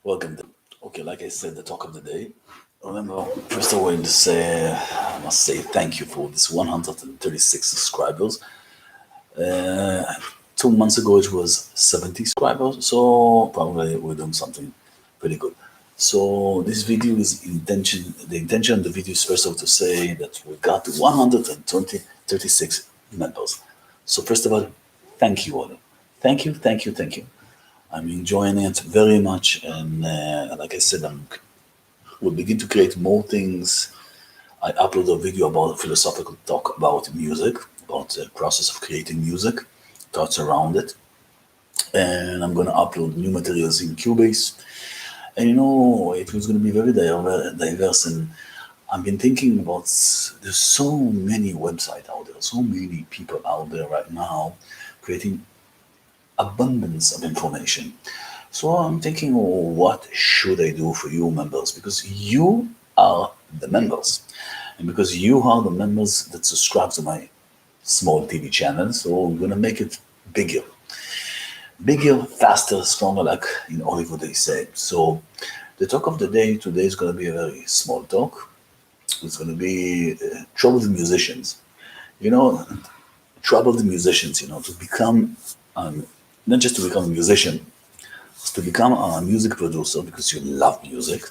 Welcome. Okay, like I said, the talk of the day. Remember, first of all, I must say thank you for this 136 subscribers. Uh, 2 months ago, it was 70 subscribers, so probably we're doing something pretty good. So this video is intention. The intention of the video is first of all to say that we got to 136 members. So first of all, thank you all. Thank you, thank you, thank you. I'm enjoying it very much, and like I said, we'll begin to create more things. I upload a video about a philosophical talk about music, about the process of creating music, thoughts around it, and I'm going to upload new materials in Cubase. And it was going to be very diverse, and I've been thinking about there's so many websites out there, so many people out there right now creating abundance of information. So I'm thinking, what should I do for you members? Because you are the members. And because you are the members that subscribe to my small TV channel, so I'm going to make it bigger. Bigger, faster, stronger, like in Hollywood they say. So the talk of the day today is going to be a very small talk. It's going to be troubled musicians. You know, troubled musicians, to become, not just to become a musician, to become a music producer because you love music,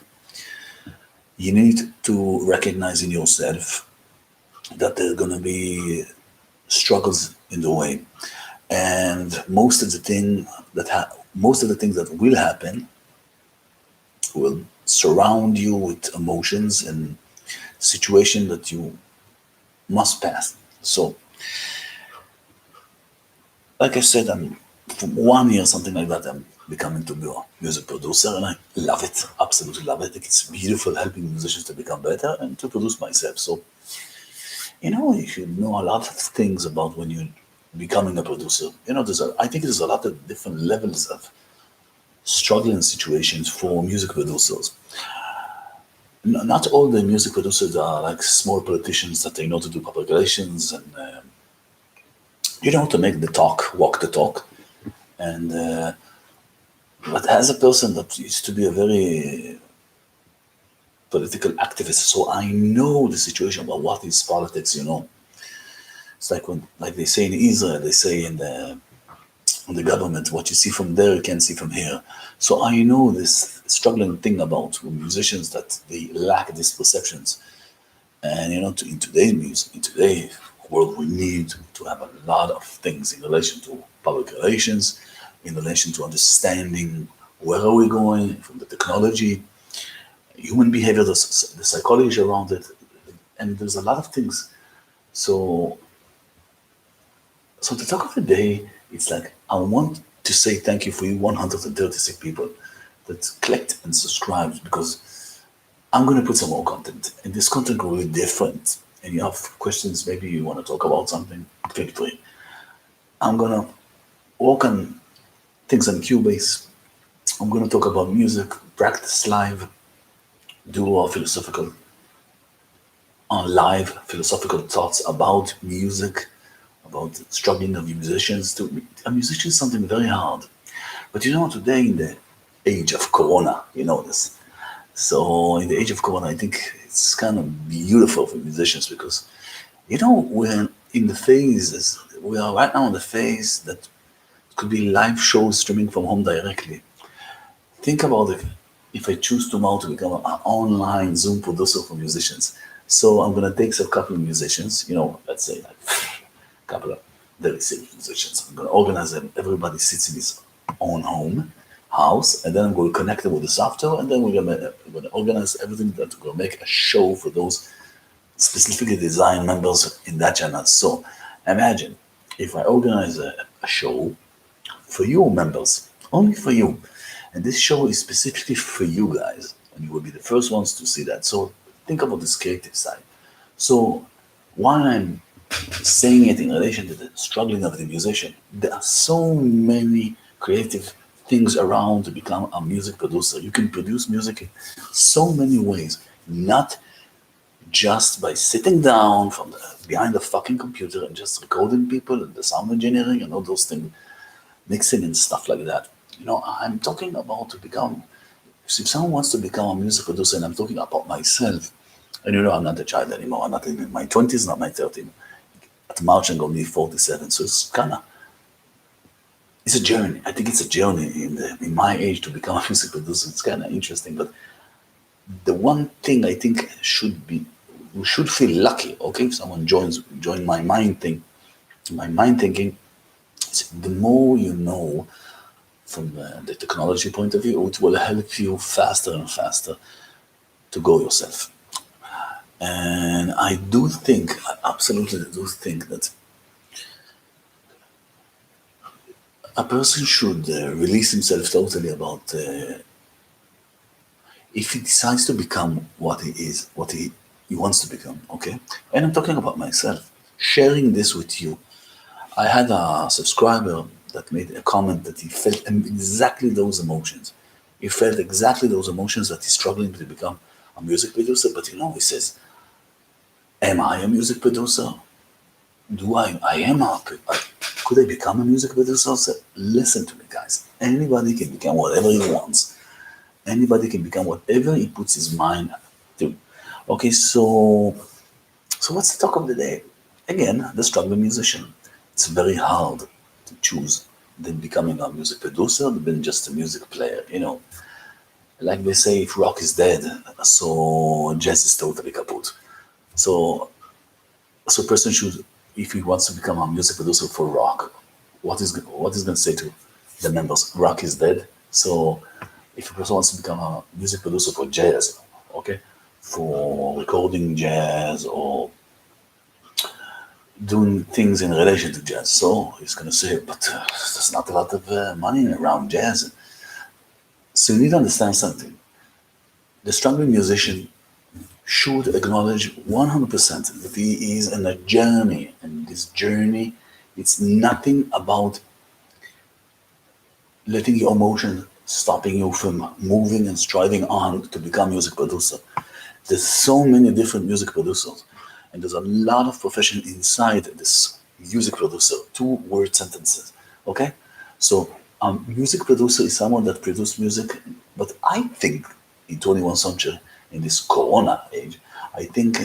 you need to recognize in yourself that there's going to be struggles in the way, and most of the things that will happen will surround you with emotions and situation that you must pass. So, like I said, I'm from 1 year, something like that, I'm becoming to be a music producer, and I love it, absolutely love it. I think it's beautiful helping musicians to become better and to produce myself. So, you should know a lot of things about when you're becoming a producer. I think there's a lot of different levels of struggling situations for music producers. Not all the music producers are like small politicians that they know to do public relations and to make the talk, walk the talk. And but as a person that used to be a very political activist, so I know the situation about what is politics. It's like like they say in Israel, they say in the government, what you see from there, you can't see from here. So I know this struggling thing about musicians that they lack these perceptions. And in today's music, in today's world, we need to have a lot of things in relation to public relations, in relation to understanding where are we going from the technology, human behavior, the psychology around it, and there's a lot of things. So, the talk of the day, it's like I want to say thank you for you 136 people that clicked and subscribed, because I'm going to put some more content, and this content will be different. And you have questions, maybe you want to talk about something, feel free. I'm going to work on things on Cubase. I'm going to talk about music, practice live, do a philosophical, on live philosophical thoughts about music, about struggling of musicians. A musician is something very hard. But today in the age of Corona, this. So in the age of Corona, I think it's kind of beautiful for musicians because, we're in the phase, we are right now in the phase that could be live shows streaming from home directly. Think about it. If I choose tomorrow to become an online Zoom producer for musicians, so I'm gonna take a couple of musicians, let's say like a couple of very serious musicians. I'm gonna organize them. Everybody sits in his own house, and then I'm going to connect them with the software, and then we're gonna organize everything that we're gonna make a show for those specifically designed members in that channel. So imagine if I organize a show for you members, only for you. And this show is specifically for you guys, and you will be the first ones to see that. So think about this creative side. So while I'm saying it in relation to the struggling of the musician, there are so many creative things around to become a music producer. You can produce music in so many ways, not just by sitting down behind the fucking computer and just recording people and the sound engineering and all those things, mixing and stuff like that. I'm talking about to become So if someone wants to become a music producer, and I'm talking about myself, and you know, I'm not a child anymore. I'm not in my 20s, not my 30s. At March, I'm going to be 47. So it's kind of, it's a journey. I think it's a journey in my age to become a music producer. It's kind of interesting. But the one thing I think should be, we should feel lucky, okay, if someone join my mind thinking, is the more you know from the technology point of view, it will help you faster and faster to go yourself. And I do think, I absolutely do think that a person should release himself totally about if he decides to become what he is, what he wants to become, okay? And I'm talking about myself, sharing this with you. I had a subscriber that made a comment that he felt exactly those emotions. He felt exactly those emotions that he's struggling to become a music producer. But you know, he says, am I a music producer? I am could I become a music producer? So listen to me, guys. Anybody can become whatever he wants. Anybody can become whatever he puts his mind to. Okay, so what's the talk of the day? Again, the struggling musician. It's very hard to choose than becoming a music producer than just a music player. You know, like they say, if rock is dead, so jazz is totally kaput. So, so a person should, if he wants to become a music producer for rock, what is going to say to the members? Rock is dead. So, if a person wants to become a music producer for jazz, okay, for recording jazz or doing things in relation to jazz. So he's going to say, but there's not a lot of money around jazz. So you need to understand something. The struggling musician should acknowledge 100% that he is in a journey. And this journey, it's nothing about letting your emotion stopping you from moving and striving on to become music producer. There's so many different music producers, and there's a lot of profession inside this music producer. Two word sentences, okay? So, music producer is someone that produces music, but I think in 21st century, in this Corona age, I think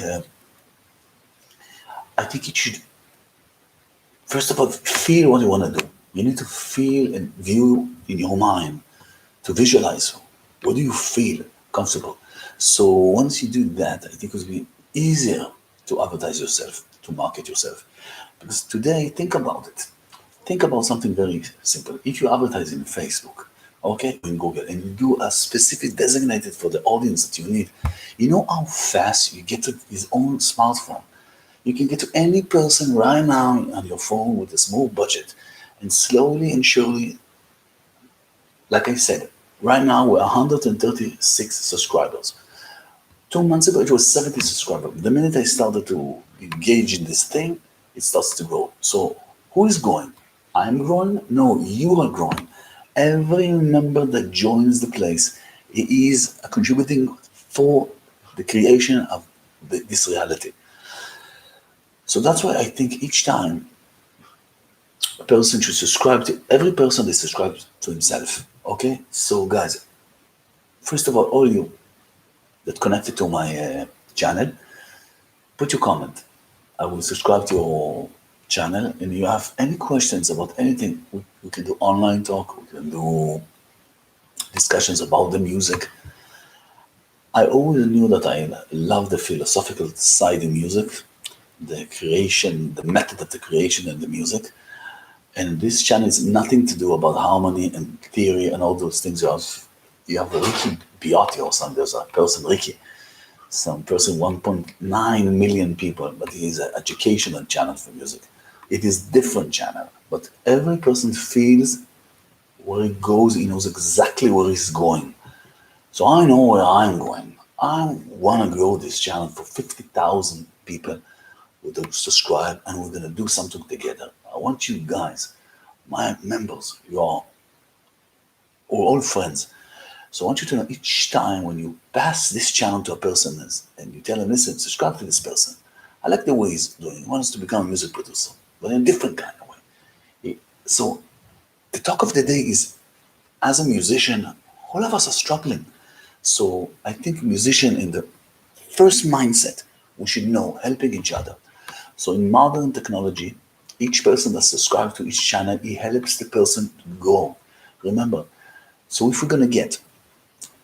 I think it should first of all feel what you want to do. You need to feel and view in your mind to visualize what do you feel comfortable. So once you do that, I think it will be easier to advertise yourself, to market yourself. Because today, think about it. Think about something very simple. If you advertise in Facebook, okay, in Google, and you do a specific designated for the audience that you need, you know how fast you get to his own smartphone. You can get to any person right now on your phone with a small budget. And slowly and surely, like I said, right now we're 136 subscribers. 2 months ago, it was 70 subscribers. The minute I started to engage in this thing, it starts to grow. So, who is growing? I'm growing? No, you are growing. Every member that joins the place is contributing for the creation of this reality. So that's why I think each time a person should subscribe to every person that subscribes to himself. Okay? So, guys, first of all you that connected to my channel, put your comment. I will subscribe to your channel. And you have any questions about anything, we can do online talk, we can do discussions about the music. I always knew that I love the philosophical side in music, the creation, the method of the creation and the music. And this channel is nothing to do about harmony and theory and all those things. You have Ricky Biotti or something. There's a person, Ricky, some person, 1.9 million people, but he is an educational channel for music. It is different channel, but every person feels where he goes. He knows exactly where he's going. So I know where I'm going. I want to grow this channel for 50,000 people who do subscribe, and we're going to do something together. I want you guys, my members, we're all friends. So I want you to know each time when you pass this channel to a person and you tell him, listen, subscribe to this person. I like the way he's doing. He wants to become a music producer, but in a different kind of way. So the talk of the day is, as a musician, all of us are struggling. So I think musician in the first mindset, we should know helping each other. So in modern technology, each person that subscribes to each channel, he helps the person to go. Remember, so if we're gonna get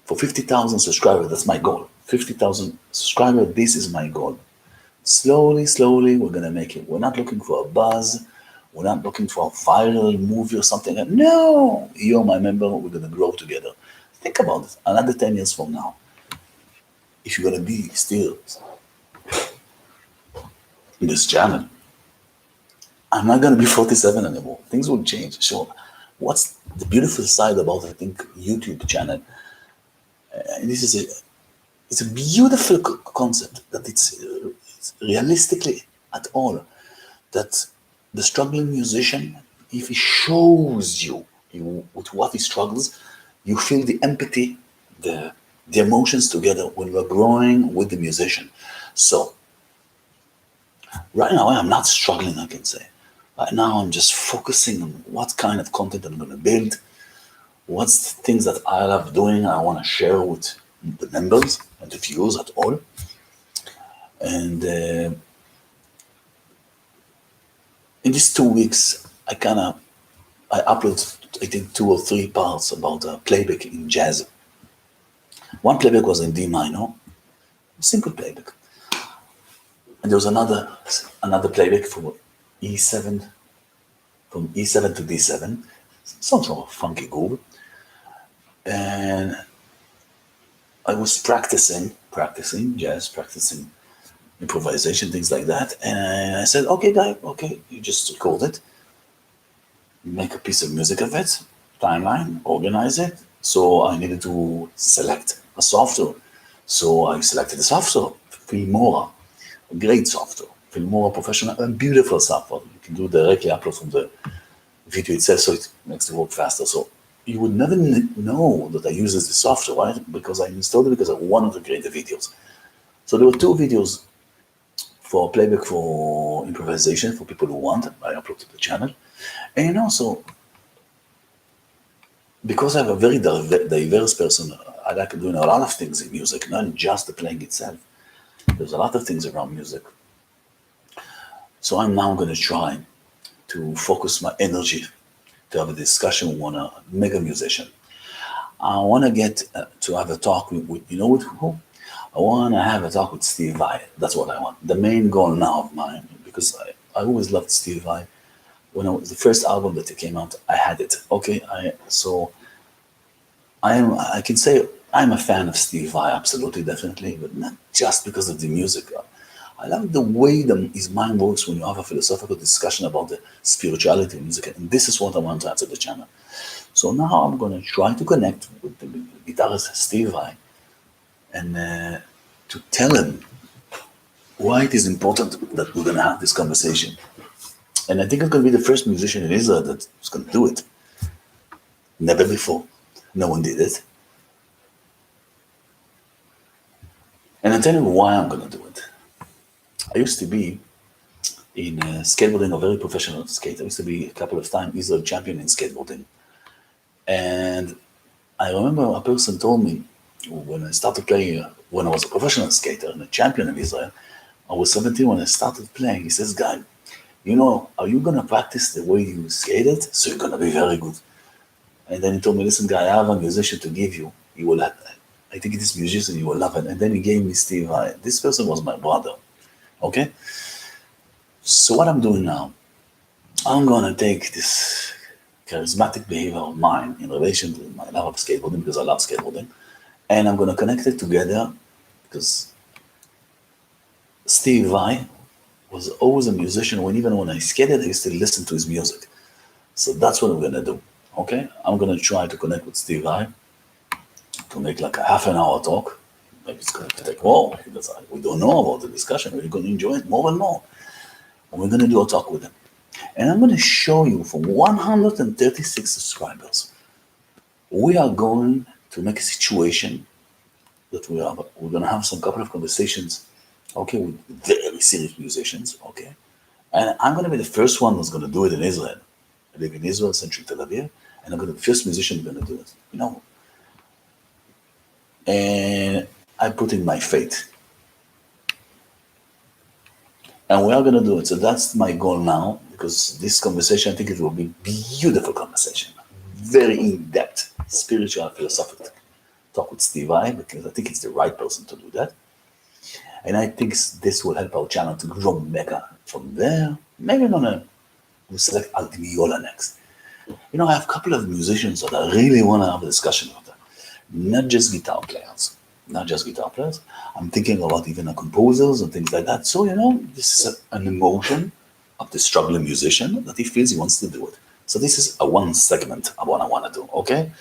for 50,000 subscribers, that's my goal. 50,000 subscribers, this is my goal. Slowly, slowly, we're gonna make it. We're not looking for a buzz. We're not looking for a viral movie or something. No, you're my member. We're gonna grow together. Think about it. Another 10 years from now, if you're gonna be still in this channel, I'm not gonna be 47 anymore. Things will change. So, what's the beautiful side about I think YouTube channel? This is it's a beautiful concept that it's realistically at all that the struggling musician, if he shows you with what he struggles, you feel the empathy, the emotions together when you're growing with the musician. So right now I'm not struggling, I can say. Right now I'm just focusing on what kind of content I'm going to build, what's the things that I love doing I want to share with the members and the viewers at all. And in these 2 weeks, I upload, I think, 2 or 3 parts about playback in jazz. One playback was in D minor, simple playback, and there was another playback for E7, from E7 to D7, some sort of funky groove, and I was practicing jazz, practicing improvisation, things like that, and I said, okay, guy, okay, you just record it, make a piece of music of it, timeline, organize it. So I needed to select a software. So I selected the software, Filmora, a great software. Filmora professional and beautiful software. You can do directly upload from the video itself, so it makes the work faster. So you would never know that I use this software, right? Because I installed it because I wanted to create the videos. So there were 2 videos for playback for improvisation for people who want. I upload to the channel. And also, because I'm a very diverse person, I like doing a lot of things in music, not just the playing itself. There's a lot of things around music. So I'm now going to try to focus my energy to have a discussion with a mega musician. I want to get to have a talk with you know with who? I want to have a talk with Steve VAI. That's what I want. The main goal now of mine, because I always loved Steve VAI. When the first album that it came out, I had it. Okay, I can say I'm a fan of Steve Vai, absolutely, definitely, but not just because of the music. I love the way his mind works when you have a philosophical discussion about the spirituality of music, and this is what I want to add to the channel. So now I'm going to try to connect with the guitarist Steve Vai and to tell him why it is important that we're going to have this conversation. And I think I'm going to be the first musician in Israel that's going to do it. Never before. No one did it. And I'll tell you why I'm going to do it. I used to be in skateboarding, a very professional skater. I used to be a couple of times Israel champion in skateboarding. And I remember a person told me when I started playing, when I was a professional skater and a champion in Israel, I was 17 when I started playing. He says, "Guy, are you going to practice the way you skated? So you're going to be very good." And then he told me, "Listen, guy, I have a musician to give you. You will have, I think this musician, you will love it." And then he gave me Steve Vai. This person was my brother. Okay? So what I'm doing now, I'm going to take this charismatic behavior of mine in relation to my love of skateboarding, because I love skateboarding, and I'm going to connect it together because Steve Vai was always a musician. Even when I skated, I used to listen to his music. So that's what I'm going to do. Okay? I'm going to try to connect with Steve Vai to make like a half an hour talk. Maybe it's going to take more. Because we don't know about the discussion. We're going to enjoy it more and more. And we're going to do a talk with him. And I'm going to show you from 136 subscribers, we are going to make a situation that we're going to have some couple of conversations, okay, with very serious musicians, okay? And I'm going to be the first one that's going to do it in Israel. I live in Israel, central Tel Aviv, and I'm going to be the first musician going to do it. and I put in my faith. And we are going to do it. So that's my goal now, because this conversation, I think it will be beautiful conversation. Very in-depth, spiritual, philosophical talk with Steve VAI, because I think it's the right person to do that. And I think this will help our channel to grow mega. From there, maybe we'll select Aldimiola next. You know, I have a couple of musicians that I really want to have a discussion with them. Not just guitar players. Not just guitar players. I'm thinking about even composers and things like that. So, you know, this is an emotion of the struggling musician that he feels he wants to do it. So this is a one segment of what I want to do, okay?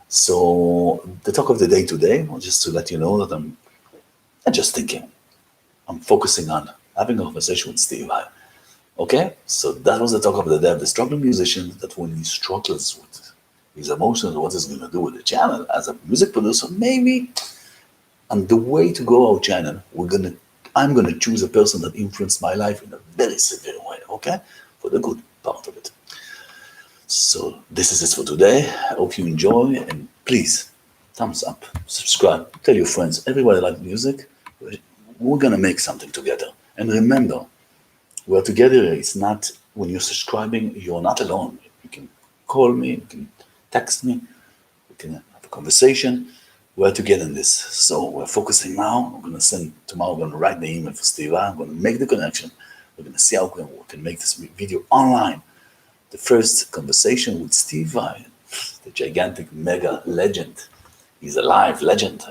So the talk of the day today, just to let you know that I'm not just thinking. I'm focusing on having a conversation with Steve VAI. Okay? So that was the talk of the day of the struggling musician, that when he struggles with his emotions, what he's going to do with the channel as a music producer, maybe. And the way to grow our channel, I'm gonna choose a person that influenced my life in a very severe way, okay? For the good part of it. So this is it for today. I hope you enjoy, and please, thumbs up, subscribe, tell your friends, everybody like music. We're gonna make something together. And remember, we're together. It's not, when you're subscribing, you're not alone. You can call me, you can text me, we can have a conversation. We're together in this. So we're focusing now. I'm going to send tomorrow, I'm going to write the email for Steve VAI. I'm going to make the connection. We're going to see how we can make this video online. The first conversation with Steve VAI, the gigantic mega legend. He's a live legend,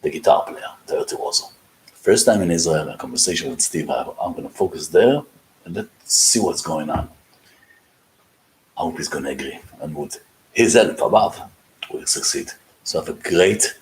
the guitar player, Dirty Warzone. First time in Israel, a conversation with Steve VAI. I'm going to focus there and let's see what's going on. I hope he's going to agree, and with his help above, we'll succeed. So have a great